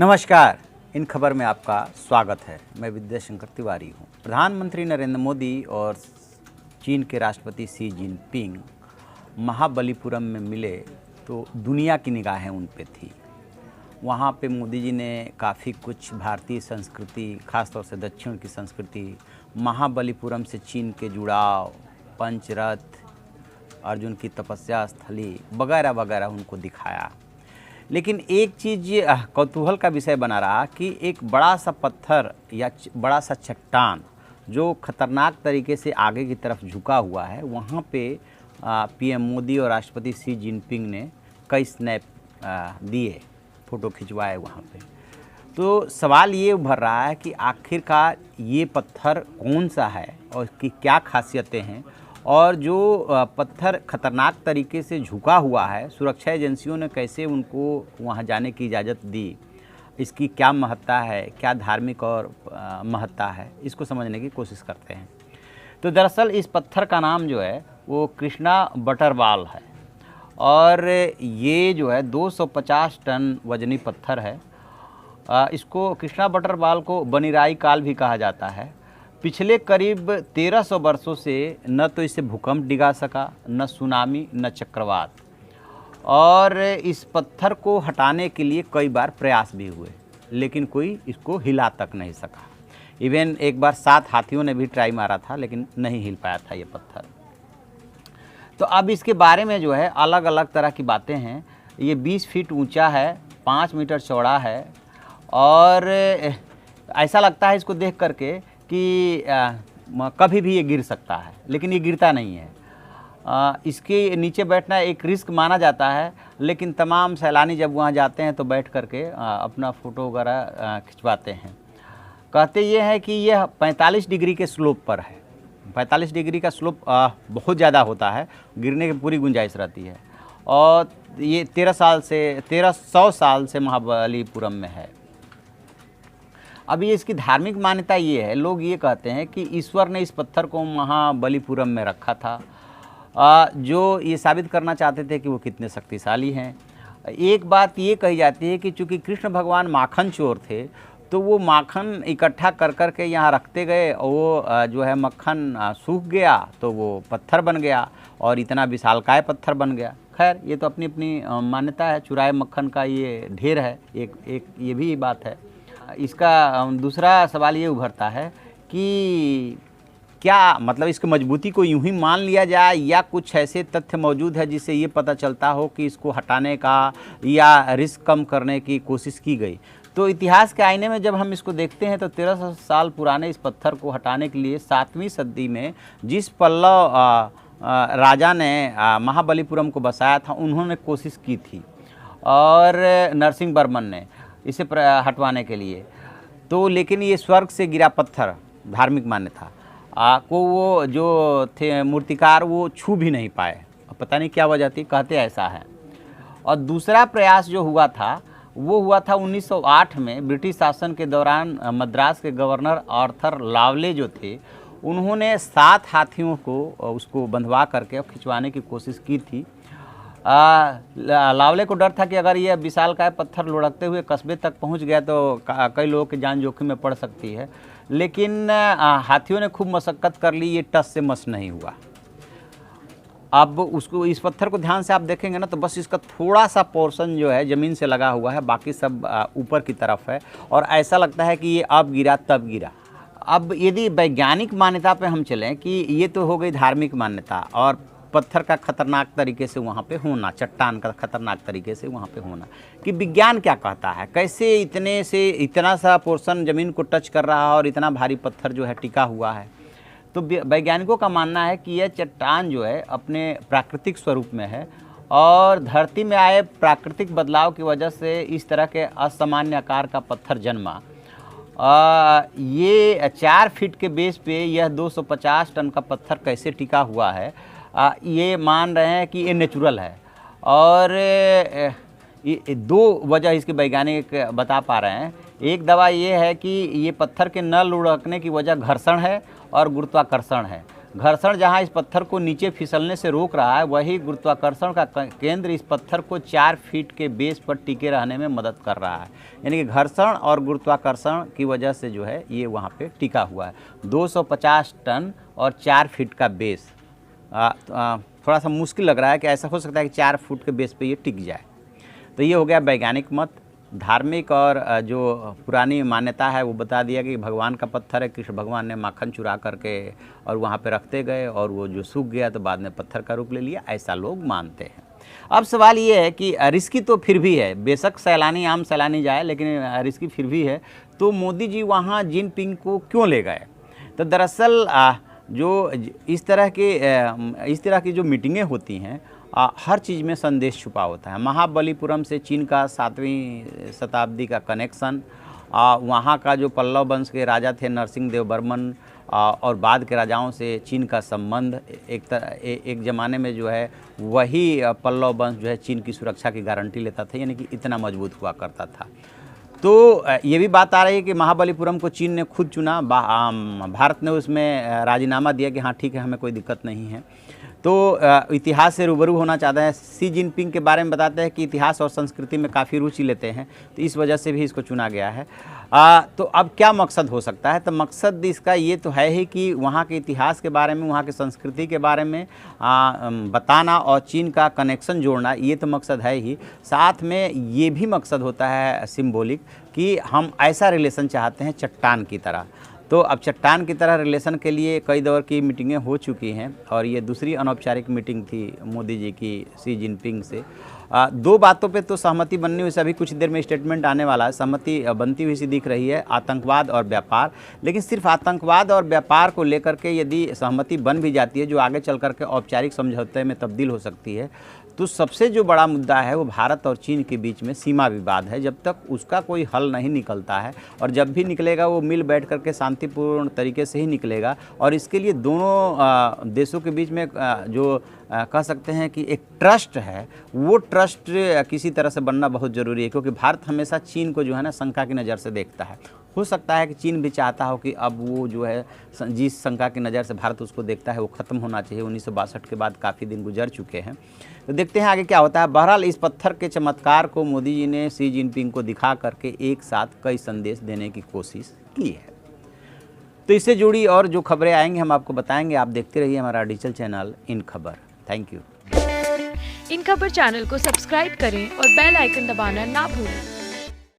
नमस्कार। इन खबर में आपका स्वागत है। मैं विद्याशंकर तिवारी हूँ। प्रधानमंत्री नरेंद्र मोदी और चीन के राष्ट्रपति शी जिनपिंग महाबलीपुरम में मिले तो दुनिया की निगाहें उन पे थी। वहाँ पे मोदी जी ने काफ़ी कुछ भारतीय संस्कृति, खासतौर से दक्षिण की संस्कृति, महाबलीपुरम से चीन के जुड़ाव, पंचरथ, अर्जुन की तपस्या स्थली वगैरह वगैरह उनको दिखाया। लेकिन एक चीज़ कौतूहल का विषय बना रहा कि एक बड़ा सा पत्थर या बड़ा सा चट्टान जो खतरनाक तरीके से आगे की तरफ झुका हुआ है, वहाँ पे पीएम मोदी और राष्ट्रपति शी जिनपिंग ने कई स्नैप दिए, फ़ोटो खिंचवाए वहाँ पे। तो सवाल ये उभर रहा है कि आखिरकार ये पत्थर कौन सा है और इसकी क्या खासियतें हैं, और जो पत्थर खतरनाक तरीके से झुका हुआ है, सुरक्षा एजेंसियों ने कैसे उनको वहाँ जाने की इजाज़त दी, इसकी क्या महत्ता है, क्या धार्मिक और महत्ता है, इसको समझने की कोशिश करते हैं। तो दरअसल इस पत्थर का नाम जो है वो कृष्णा बटरवाल है और ये जो है 250 टन वजनी पत्थर है। इसको कृष्णा बटरवाल को बनिराई काल भी कहा जाता है। पिछले करीब 1300 वर्षों से न तो इसे भूकंप डिगा सका, न सुनामी, न चक्रवात, और इस पत्थर को हटाने के लिए कई बार प्रयास भी हुए, लेकिन कोई इसको हिला तक नहीं सका। इवन एक बार 7 हाथियों ने भी ट्राई मारा था, लेकिन नहीं हिल पाया था ये पत्थर। तो अब इसके बारे में जो है अलग अलग तरह की बातें हैं। ये 20 फीट ऊंचा है, 5 मीटर चौड़ा है और ऐसा लगता है इसको देख करके कि कभी भी ये गिर सकता है, लेकिन ये गिरता नहीं है। इसके नीचे बैठना एक रिस्क माना जाता है, लेकिन तमाम सैलानी जब वहाँ जाते हैं तो बैठ करके अपना फ़ोटो वगैरह खिंचवाते हैं। कहते ये हैं कि यह 45 डिग्री के स्लोप पर है। 45 डिग्री का स्लोप बहुत ज़्यादा होता है, गिरने की पूरी गुंजाइश रहती है, और ये 1300 साल से महाबलीपुरम में है। अब ये इसकी धार्मिक मान्यता ये है, लोग ये कहते हैं कि ईश्वर ने इस पत्थर को महाबलीपुरम में रखा था, जो ये साबित करना चाहते थे कि वो कितने शक्तिशाली हैं। एक बात ये कही जाती है कि चूँकि कृष्ण भगवान माखन चोर थे, तो वो माखन इकट्ठा कर कर के यहाँ रखते गए, और वो जो है मक्खन सूख गया तो वो पत्थर बन गया और इतना विशालकाय पत्थर बन गया। खैर, ये तो अपनी अपनी मान्यता है। चुराए मक्खन का ये ढेर है, एक ये भी बात है। इसका दूसरा सवाल ये उभरता है कि क्या मतलब इसकी मजबूती को यूं ही मान लिया जाए, या कुछ ऐसे तथ्य मौजूद है जिससे ये पता चलता हो कि इसको हटाने का या रिस्क कम करने की कोशिश की गई। तो इतिहास के आईने में जब हम इसको देखते हैं तो 1300 साल पुराने इस पत्थर को हटाने के लिए 7वीं सदी में जिस पल्लव राजा ने महाबलीपुरम को बसाया था, उन्होंने कोशिश की थी, और नरसिंह वर्मन ने इसे हटवाने के लिए। तो लेकिन ये स्वर्ग से गिरा पत्थर, धार्मिक मान्यता को वो जो थे मूर्तिकार वो छू भी नहीं पाए। पता नहीं क्या वजह थी, कहते ऐसा है। और दूसरा प्रयास जो हुआ था वो हुआ था 1908 में। ब्रिटिश शासन के दौरान मद्रास के गवर्नर आर्थर लावले जो थे, उन्होंने 7 हाथियों को उसको बंधवा करके खिंचवाने की कोशिश की थी। लावले को डर था कि अगर ये विशालकाय पत्थर लुढ़कते हुए कस्बे तक पहुंच गया तो कई लोगों की जान जोखिम में पड़ सकती है, लेकिन हाथियों ने खूब मशक्क़त कर ली, ये टस से मस नहीं हुआ। अब उसको, इस पत्थर को ध्यान से आप देखेंगे ना तो बस इसका थोड़ा सा पोर्शन जो है ज़मीन से लगा हुआ है, बाकी सब ऊपर की तरफ है, और ऐसा लगता है कि ये अब गिरा तब गिरा। अब यदि वैज्ञानिक मान्यता पे हम चलें कि ये तो हो गई धार्मिक मान्यता, और पत्थर का खतरनाक तरीके से वहाँ पे होना, चट्टान का खतरनाक तरीके से वहाँ पे होना, कि विज्ञान क्या कहता है, कैसे इतना सा पोर्शन ज़मीन को टच कर रहा है और इतना भारी पत्थर जो है टिका हुआ है। तो वैज्ञानिकों का मानना है कि यह चट्टान जो है अपने प्राकृतिक स्वरूप में है, और धरती में आए प्राकृतिक बदलाव की वजह से इस तरह के असामान्य आकार का पत्थर जन्मा। ये 4 फीट के बेस पे यह 250 टन का पत्थर कैसे टिका हुआ है, ये मान रहे हैं कि ये नेचुरल है। और ये 2 वजह इसके वैज्ञानिक बता पा रहे हैं। एक दवा ये है कि ये पत्थर के न लुढ़कने की वजह घर्षण है और गुरुत्वाकर्षण है। घर्षण जहां इस पत्थर को नीचे फिसलने से रोक रहा है, वही गुरुत्वाकर्षण का केंद्र इस पत्थर को 4 फीट के बेस पर टिके रहने में मदद कर रहा है। यानी कि घर्षण और गुरुत्वाकर्षण की वजह से जो है ये वहाँ पे टिका हुआ है। 250 टन और 4 फीट का बेस, थोड़ा सा मुश्किल लग रहा है कि ऐसा हो सकता है कि 4 फुट के बेस पे ये टिक जाए। तो ये हो गया वैज्ञानिक मत। धार्मिक और जो पुरानी मान्यता है वो बता दिया कि भगवान का पत्थर है, कृष्ण भगवान ने माखन चुरा करके और वहाँ पे रखते गए और वो जो सूख गया तो बाद में पत्थर का रूप ले लिया, ऐसा लोग मानते हैं। अब सवाल ये है कि रिस्की तो फिर भी है, बेशक सैलानी आम सैलानी जाए लेकिन रिस्की फिर भी है। तो मोदी जी वहाँ जिनपिंग को क्यों ले गए? तो दरअसल जो इस तरह की जो मीटिंगें होती हैं, हर चीज़ में संदेश छुपा होता है। महाबलीपुरम से चीन का 7वीं शताब्दी का कनेक्शन, वहाँ का जो पल्लव वंश के राजा थे नरसिंह देव बर्मन और बाद के राजाओं से चीन का संबंध, एक ज़माने में जो है वही पल्लव वंश जो है चीन की सुरक्षा की गारंटी लेता था, यानी कि इतना मजबूत हुआ करता था। तो ये भी बात आ रही है कि महाबलीपुरम को चीन ने खुद चुना, भारत ने उसमें राजीनामा दिया कि हाँ ठीक है, हमें कोई दिक्कत नहीं है। तो इतिहास से रूबरू होना चाहता है। शी जिनपिंग के बारे में बताते हैं कि इतिहास और संस्कृति में काफ़ी रुचि लेते हैं, तो इस वजह से भी इसको चुना गया है। तो अब क्या मकसद हो सकता है? तो मकसद इसका ये तो है ही कि वहाँ के इतिहास के बारे में, वहाँ की संस्कृति के बारे में बताना और चीन का कनेक्शन जोड़ना, ये तो मकसद है ही। साथ में ये भी मकसद होता है सिंबॉलिक कि हम ऐसा रिलेशन चाहते हैं चट्टान की तरह। तो अब चट्टान की तरह रिलेशन के लिए कई दौर की मीटिंगें हो चुकी हैं और ये दूसरी अनौपचारिक मीटिंग थी मोदी जी की शी जिनपिंग से। 2 बातों पे तो सहमति बननी हुई, अभी कुछ देर में स्टेटमेंट आने वाला है, सहमति बनती हुई सी दिख रही है, आतंकवाद और व्यापार। लेकिन सिर्फ आतंकवाद और व्यापार को लेकर के यदि सहमति बन भी जाती है, जो आगे चल करके औपचारिक समझौते में तब्दील हो सकती है, तो सबसे जो बड़ा मुद्दा है वो भारत और चीन के बीच में सीमा विवाद है। जब तक उसका कोई हल नहीं निकलता है, और जब भी निकलेगा वो मिल बैठ करके शांतिपूर्ण तरीके से ही निकलेगा, और इसके लिए दोनों देशों के बीच में जो कह सकते हैं कि एक ट्रस्ट है, वो ट्रस्ट किसी तरह से बनना बहुत ज़रूरी है। क्योंकि भारत हमेशा चीन को जो है ना शंका की नज़र से देखता है। हो सकता है कि चीन भी चाहता हो कि अब वो जो है जिस शंका की नज़र से भारत उसको देखता है वो ख़त्म होना चाहिए। 1962 के बाद काफ़ी दिन गुजर चुके हैं, तो देखते हैं आगे क्या होता है। बहरहाल इस पत्थर के चमत्कार को मोदी जी ने शी जिनपिंग को दिखा करके एक साथ कई संदेश देने की कोशिश की है। तो इससे जुड़ी और जो खबरें आएंगी हम आपको बताएंगे। आप देखते रहिए हमारा डिजिटल चैनल इन खबर। Thank you. इन खबर चैनल को सब्सक्राइब करें और बेल आइकन दबाना ना भूलें।